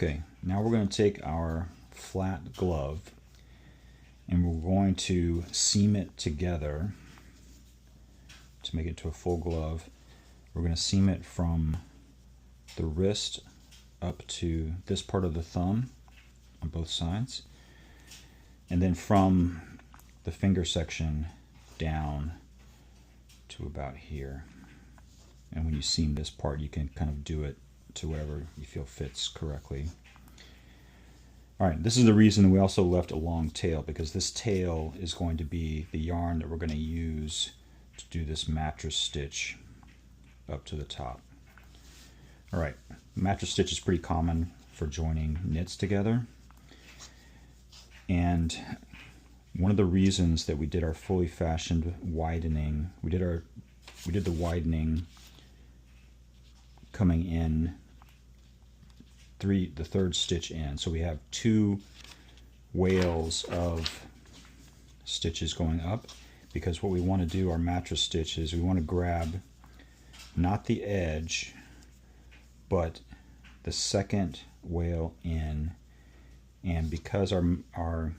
Okay, now we're going to take our flat glove and we're going to seam it together to make it to a full glove. We're going to seam it from the wrist up to this part of the thumb on both sides, and then from the finger section down to about here. And when you seam this part, you can kind of do it to whatever you feel fits correctly. All right, this is the reason we also left a long tail, because this tail is going to be the yarn that we're going to use to do this mattress stitch up to the top. All right, mattress stitch is pretty common for joining knits together. And one of the reasons that we did our fully fashioned widening, we did the widening coming in the third stitch in. So we have two wales of stitches going up, because what we want to do, our mattress stitch, is we want to grab not the edge, but the second wale in. And because our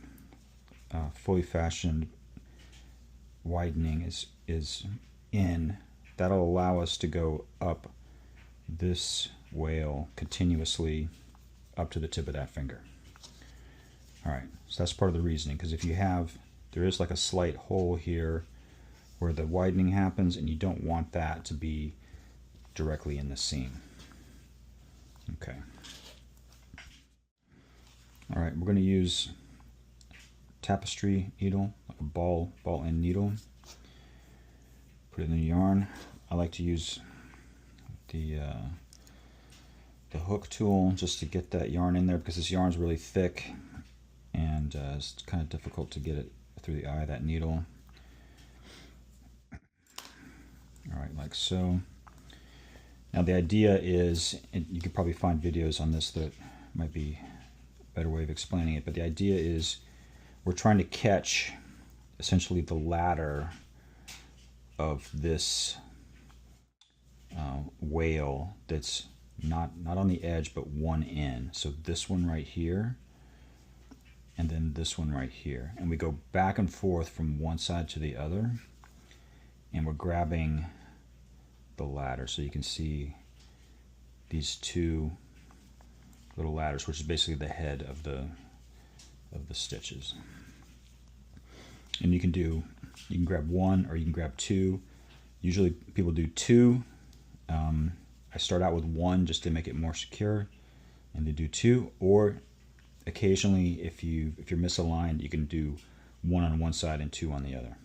fully fashioned widening is in, that'll allow us to go up this wale continuously up to the tip of that finger. All right, so that's part of the reasoning, because if you have, there is like a slight hole here where the widening happens, and you don't want that to be directly in the seam. Okay. All right, we're going to use tapestry needle, like a ball end needle. Put it in the yarn. I like to use the hook tool just to get that yarn in there, because this yarn is really thick and it's kind of difficult to get it through the eye of that needle. All right, like so. Now the idea is, and you could probably find videos on this that might be a better way of explaining it, but the idea is we're trying to catch essentially the ladder of this wale that's not on the edge but one in. So this one right here, and then this one right here, and we go back and forth from one side to the other, and we're grabbing the ladder. So you can see these two little ladders, which is basically the head of the stitches. And you can grab one or you can grab two. Usually people do two. I start out with one just to make it more secure, and they do two. Or occasionally, if you're misaligned, you can do one on one side and two on the other.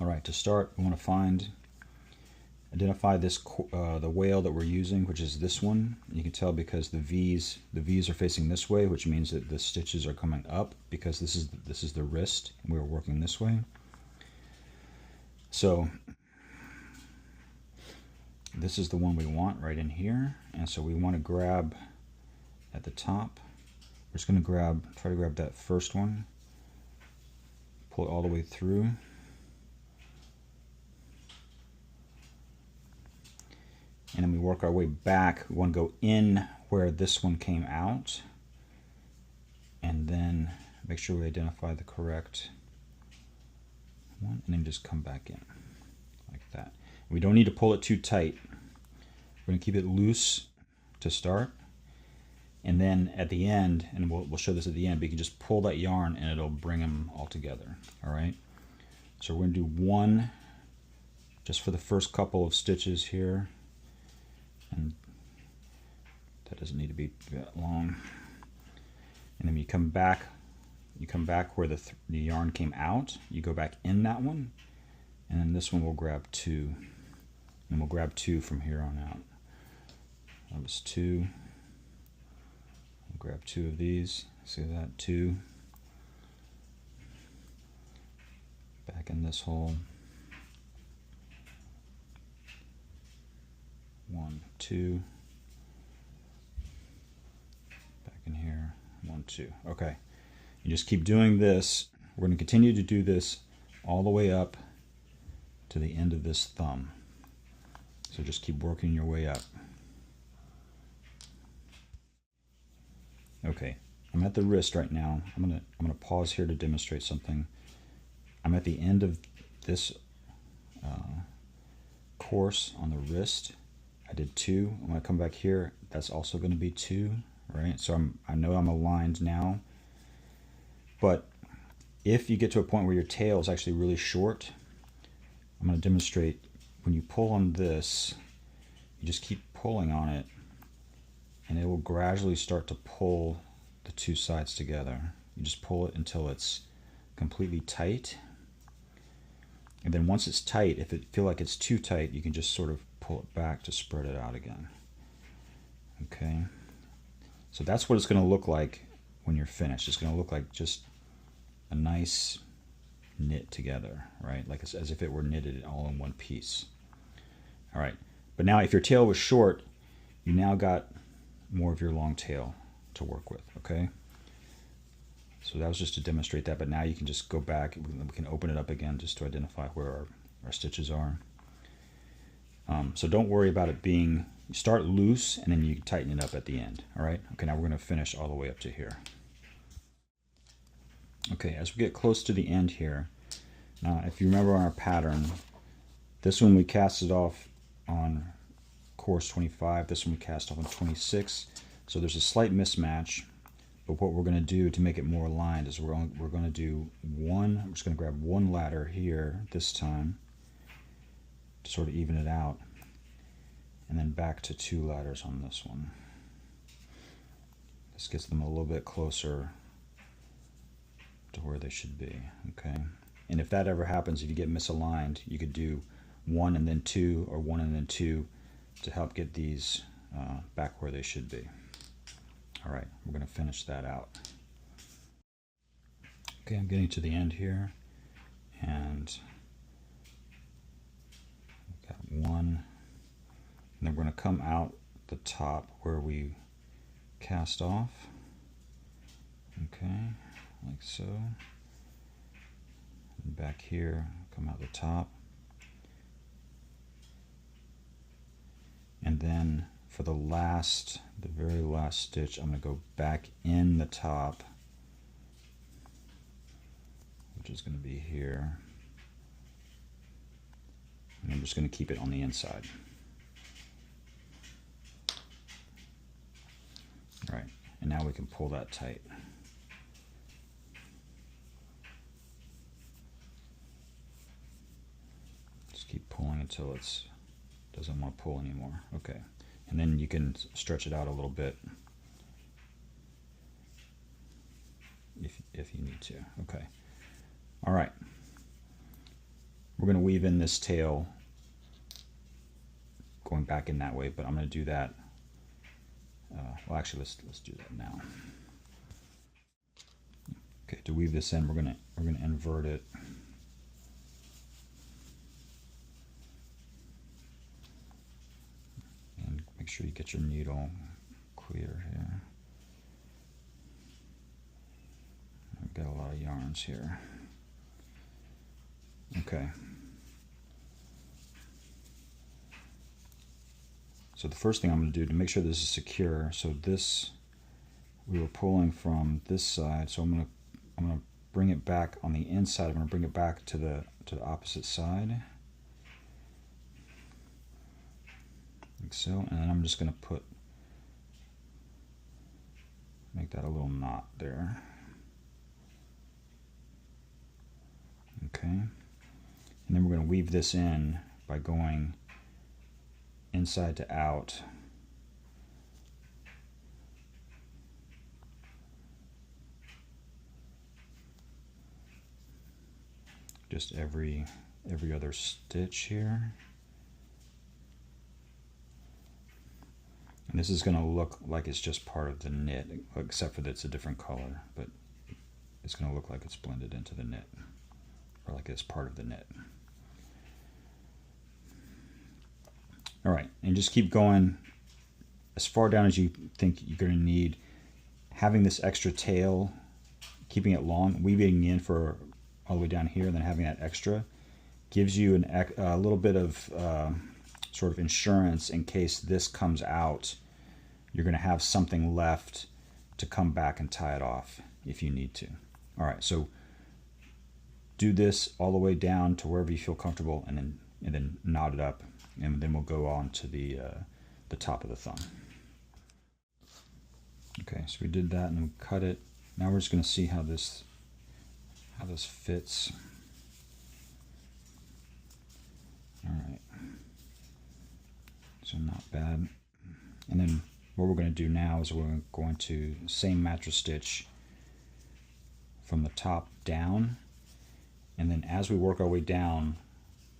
All right, to start, we want to identify this the wale that we're using, which is this one. You can tell because the V's are facing this way, which means that the stitches are coming up, because this is the wrist, and we're working this way. So this is the one we want right in here, and so we want to grab at the top. We're just going to try to grab that first one, pull it all the way through. And then we work our way back. We want to go in where this one came out, and then make sure we identify the correct one, and then just come back in like that. We don't need to pull it too tight. We're going to keep it loose to start, and then at the end, and we'll show this at the end, but you can just pull that yarn and it'll bring them all together. All right, so we're going to do one just for the first couple of stitches here, and that doesn't need to be that long. And then you come back where the yarn came out, you go back in that one, and then this one we'll grab two, and we'll grab two from here on out. That was two. We'll grab two of these. See that? Two. Back in this hole. One, two. Back in here. One, two. Okay. You just keep doing this. We're going to continue to do this all the way up to the end of this thumb. So just keep working your way up. Okay, I'm at the wrist right now. I'm gonna pause here to demonstrate something. I'm at the end of this course on the wrist. I did 2. I'm gonna come back here. That's also gonna be 2, right? So I know I'm aligned now. But if you get to a point where your tail is actually really short, I'm gonna demonstrate when you pull on this, you just keep pulling on it, and it will gradually start to pull the 2 sides together. You just pull it until it's completely tight. And then once it's tight, if it feel like it's too tight, you can just sort of pull it back to spread it out again. Okay. So that's what it's going to look like when you're finished. It's going to look like just a nice knit together, right? Like as if it were knitted all in one piece. All right. But now if your tail was short, you now got more of your long tail to work with, okay? So that was just to demonstrate that, but now you can just go back, we can open it up again just to identify where our stitches are. So don't worry about it being, you start loose and then you tighten it up at the end, all right? Okay, now we're gonna finish all the way up to here. Okay, as we get close to the end here, now if you remember on our pattern, this one we casted off on course 25, this one we cast off on 26, so there's a slight mismatch. But what we're going to do to make it more aligned is we're going to do one, I'm just going to grab one ladder here this time to sort of even it out, and then back to 2 ladders on this one. This gets them a little bit closer to where they should be, okay? And if that ever happens, if you get misaligned, you could do 1 and then 2, or 1 and then 2 to help get these back where they should be. All right, we're going to finish that out. Okay, I'm getting to the end here, and we've got 1, and then we're going to come out the top where we cast off. Okay, like so. And back here, come out the top. And then for the very last stitch, I'm going to go back in the top, which is going to be here. And I'm just going to keep it on the inside. All right, and now we can pull that tight. Just keep pulling until it doesn't want to pull anymore. Okay. And then you can stretch it out a little bit if you need to. Okay. All right. We're going to weave in this tail going back in that way, but I'm going to do that. Well, actually, let's do that now. Okay, to weave this in, we're going to invert it. Make sure you get your needle clear here. I've got a lot of yarns here. Okay. So the first thing I'm going to do to make sure this is secure, so this, we were pulling from this side, so I'm going to bring it back on the inside. I'm going to bring it back to the opposite side. Like so, and then I'm just going to make that a little knot there. Okay, and then we're going to weave this in by going inside to out. Just every other stitch here. And this is going to look like it's just part of the knit, except for that it's a different color, but it's going to look like it's blended into the knit, or like it's part of the knit. All right, and just keep going as far down as you think you're going to need. Having this extra tail, keeping it long, weaving in for all the way down here, and then having that extra gives you a little bit of sort of insurance in case this comes out. You're going to have something left to come back and tie it off if you need to. All right, so do this all the way down to wherever you feel comfortable, and then knot it up, and then we'll go on to the top of the thumb. Okay, so we did that and we cut it. Now we're just going to see how this fits. All right, so not bad. And then what we're going to do now is we're going to same mattress stitch from the top down, and then as we work our way down,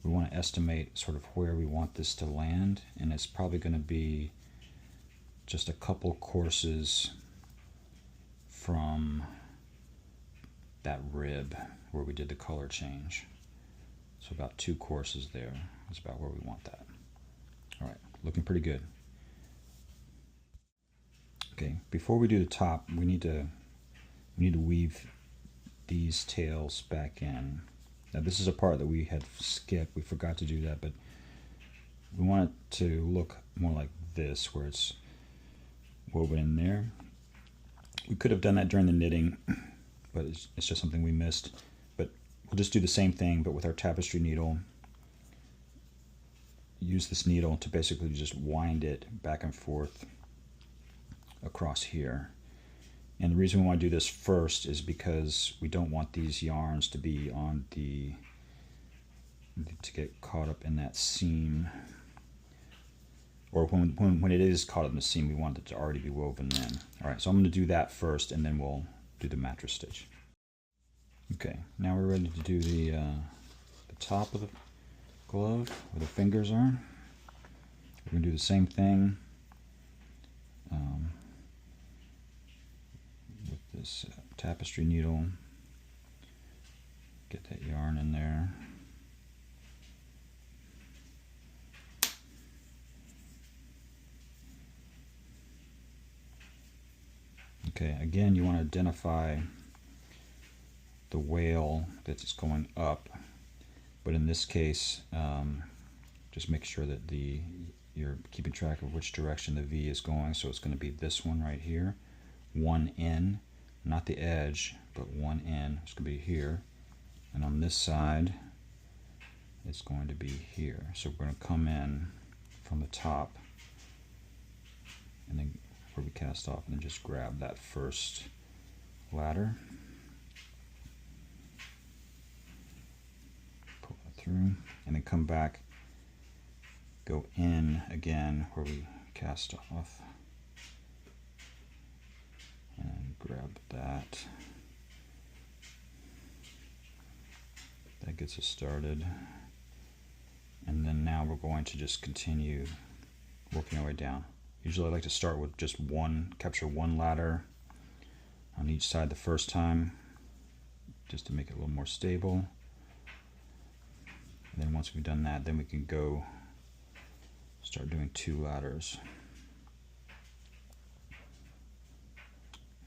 we want to estimate sort of where we want this to land, and it's probably going to be just a couple courses from that rib where we did the color change. So about 2 courses there is about where we want that. All right, looking pretty good. Okay, before we do the top, we need to weave these tails back in. Now this is a part that we had skipped. We forgot to do that, but we want it to look more like this, where it's woven in there. We could have done that during the knitting, but it's just something we missed. But we'll just do the same thing, but with our tapestry needle. Use this needle to basically just wind it back and forth across here. And the reason we want to do this first is because we don't want these yarns to be on to get caught up in that seam, or when it is caught up in the seam, we want it to already be woven in. All right, so I'm going to do that first, and then we'll do the mattress stitch. Okay, now we're ready to do the top of the glove where the fingers are. We're going to do the same thing with this tapestry needle. Get that yarn in there. Okay, again, you want to identify the wale that's going up, but in this case, just make sure that you're keeping track of which direction the V is going. So it's going to be this one right here, one in, not the edge, but one in. It's going to be here, and on this side, it's going to be here. So we're going to come in from the top, and then where we cast off, and then just grab that first ladder, pull that through, and then come back, go in again where we cast off, and grab that. That gets us started, and then now we're going to just continue working our way down. Usually I like to start with just capture one ladder on each side the first time, just to make it a little more stable. And then once we've done that, then we can go start doing 2 ladders.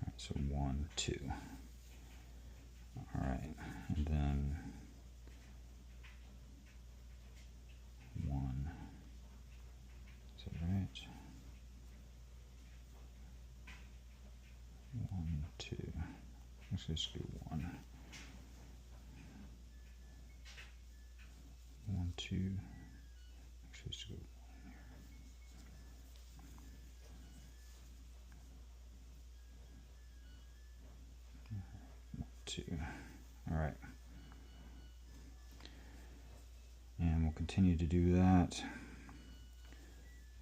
All right, so 1, 2. All right, and then 1. Is that right? 1, 2. Let's just do 1. 1, 2. Actually, let's go 1, 2. All right. And we'll continue to do that.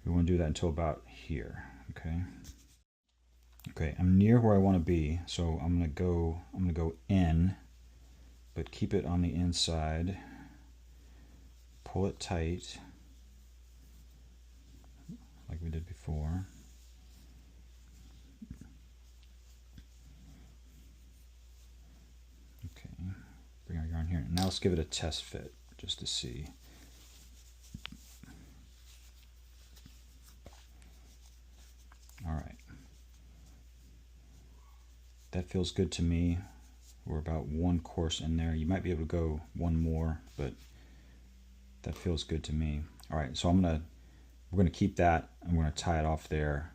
We want to do that until about here. Okay. Okay, I'm near where I want to be, so I'm gonna go in, but keep it on the inside. Pull it tight, like we did before. Okay, bring our yarn here. Now let's give it a test fit, just to see. All right. That feels good to me. We're about 1 course in there. You might be able to go 1 more, but that feels good to me. All right, so I'm gonna we're going to keep that, and we're going to tie it off there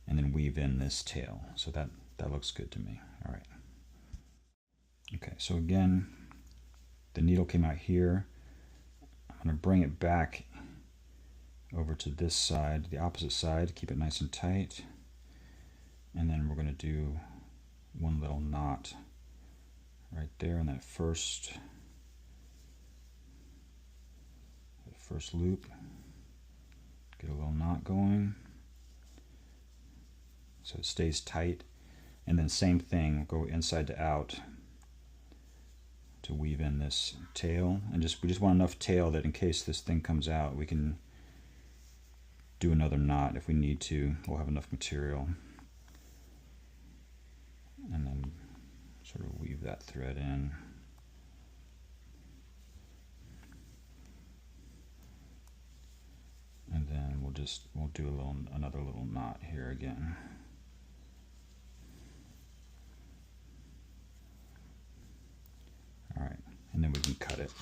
and then weave in this tail. So that looks good to me. All right. Okay, so again, the needle came out here. I'm going to bring it back over to this side, the opposite side, keep it nice and tight. And then we're going to do one little knot right there in that first loop. Get a little knot going so it stays tight. And then same thing, go inside to out to weave in this tail. And we just want enough tail that in case this thing comes out, we can do another knot if we need to. We'll have enough material. And then sort of weave that thread in. And then we'll do another little knot here again. All right, and then we can cut it.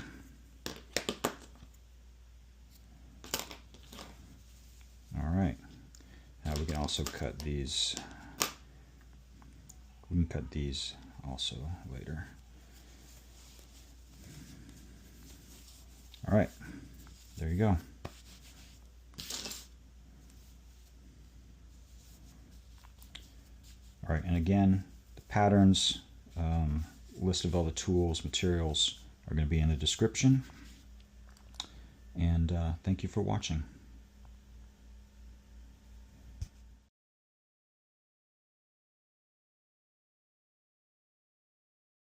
All right, now we can also cut these. We can cut these also later. All right, there you go. All right, and again, the patterns, list of all the tools, materials are going to be in the description. And thank you for watching.